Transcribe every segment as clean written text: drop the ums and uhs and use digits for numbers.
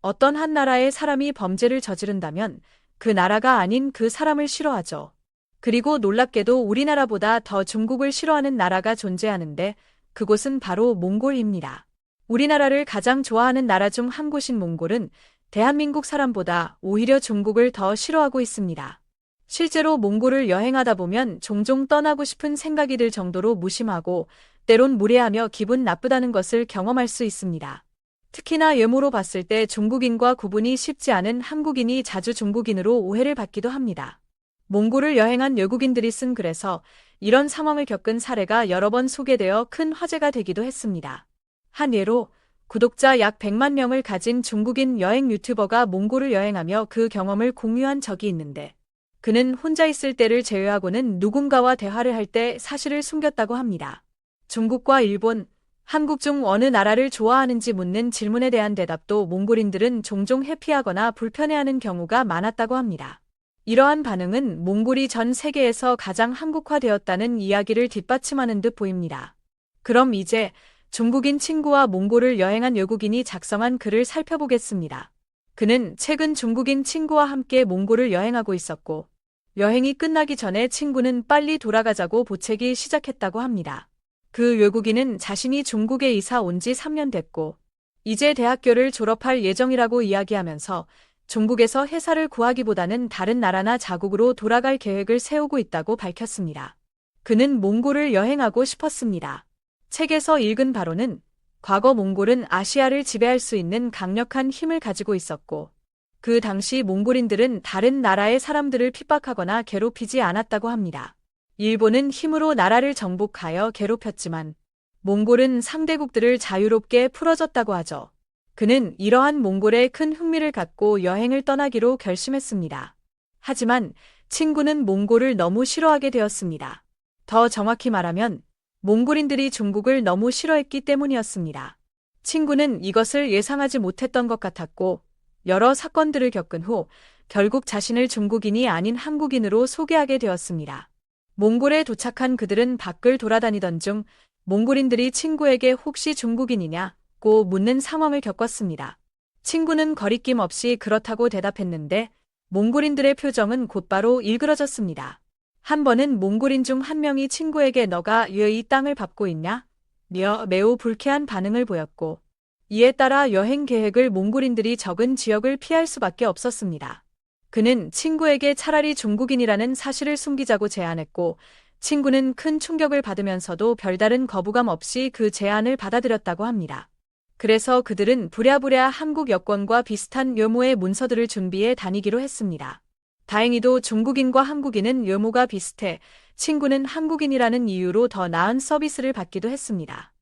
어떤 한 나라의 사람이 범죄를 저지른다면 그 나라가 아닌 그 사람을 싫어하죠. 그리고 놀랍게도 우리나라보다 더 중국을 싫어하는 나라가 존재하는데 그곳은 바로 몽골입니다. 우리나라를 가장 좋아하는 나라 중 한 곳인 몽골은 대한민국 사람보다 오히려 중국을 더 싫어하고 있습니다. 실제로 몽골을 여행하다 보면 종종 떠나고 싶은 생각이 들 정도로 무심하고 때론 무례하며 기분 나쁘다는 것을 경험할 수 있습니다. 특히나 외모로 봤을 때 중국인과 구분이 쉽지 않은 한국인이 자주 중국인으로 오해를 받기도 합니다. 몽골을 여행한 외국인들이 쓴 글에서 이런 상황을 겪은 사례가 여러 번 소개되어 큰 화제가 되기도 했습니다. 한 예로 구독자 약 100만 명을 가진 중국인 여행 유튜버가 몽골을 여행하며 그 경험을 공유한 적이 있는데 그는 혼자 있을 때를 제외하고는 누군가와 대화를 할 때 사실을 숨겼다고 합니다. 중국과 일본, 한국 중 어느 나라를 좋아하는지 묻는 질문에 대한 대답도 몽골인들은 종종 회피하거나 불편해하는 경우가 많았다고 합니다. 이러한 반응은 몽골이 전 세계에서 가장 한국화되었다는 이야기를 뒷받침하는 듯 보입니다. 그럼 이제 중국인 친구와 몽골을 여행한 외국인이 작성한 글을 살펴보겠습니다. 그는 최근 중국인 친구와 함께 몽골을 여행하고 있었고, 여행이 끝나기 전에 친구는 빨리 돌아가자고 보채기 시작했다고 합니다. 그 외국인은 자신이 중국에 이사 온 지 3년 됐고, 이제 대학교를 졸업할 예정이라고 이야기하면서 중국에서 회사를 구하기보다는 다른 나라나 자국으로 돌아갈 계획을 세우고 있다고 밝혔습니다. 그는 몽골을 여행하고 싶었습니다. 책에서 읽은 바로는 과거 몽골은 아시아를 지배할 수 있는 강력한 힘을 가지고 있었고, 그 당시 몽골인들은 다른 나라의 사람들을 핍박하거나 괴롭히지 않았다고 합니다. 일본은 힘으로 나라를 정복하여 괴롭혔지만, 몽골은 상대국들을 자유롭게 풀어줬다고 하죠. 그는 이러한 몽골에 큰 흥미를 갖고 여행을 떠나기로 결심했습니다. 하지만 친구는 몽골을 너무 싫어하게 되었습니다. 더 정확히 말하면 몽골인들이 중국을 너무 싫어했기 때문이었습니다. 친구는 이것을 예상하지 못했던 것 같았고 여러 사건들을 겪은 후 결국 자신을 중국인이 아닌 한국인으로 소개하게 되었습니다. 몽골에 도착한 그들은 밖을 돌아다니던 중 몽골인들이 친구에게 혹시 중국인이냐고 묻는 상황을 겪었습니다. 친구는 거리낌 없이 그렇다고 대답했는데 몽골인들의 표정은 곧바로 일그러졌습니다. 한 번은 몽골인 중 한 명이 친구에게 너가 왜 이 땅을 밟고 있냐? 며 매우 불쾌한 반응을 보였고 이에 따라 여행 계획을 몽골인들이 적은 지역을 피할 수밖에 없었습니다. 그는 친구에게 차라리 중국인이라는 사실을 숨기자고 제안했고 친구는 큰 충격을 받으면서도 별다른 거부감 없이 그 제안을 받아들였다고 합니다. 그래서 그들은 부랴부랴 한국 여권과 비슷한 외모의 문서들을 준비해 다니기로 했습니다. 다행히도 중국인과 한국인은 외모가 비슷해 친구는 한국인이라는 이유로 더 나은 서비스를 받기도 했습니다.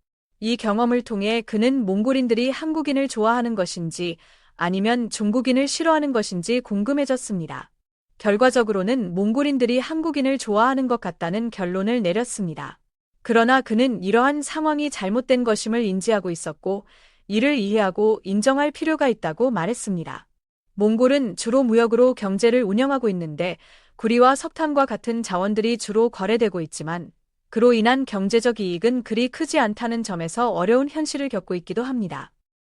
이 경험을 통해 그는 몽골인들이 한국인을 좋아하는 것인지 아니면 중국인을 싫어하는 것인지 궁금해졌습니다. 결과적으로는 몽골인들이 한국인을 좋아하는 것 같다는 결론을 내렸습니다. 그러나 그는 이러한 상황이 잘못된 것임을 인지하고 있었고 이를 이해하고 인정할 필요가 있다고 말했습니다. 몽골은 주로 무역으로 경제를 운영하고 있는데 구리와 석탄과 같은 자원들이 주로 거래되고 있지만 그로 인한 경제적 이익은 그리 크지 않다는 점에서 어려운 현실을 겪고 있기도 합니다.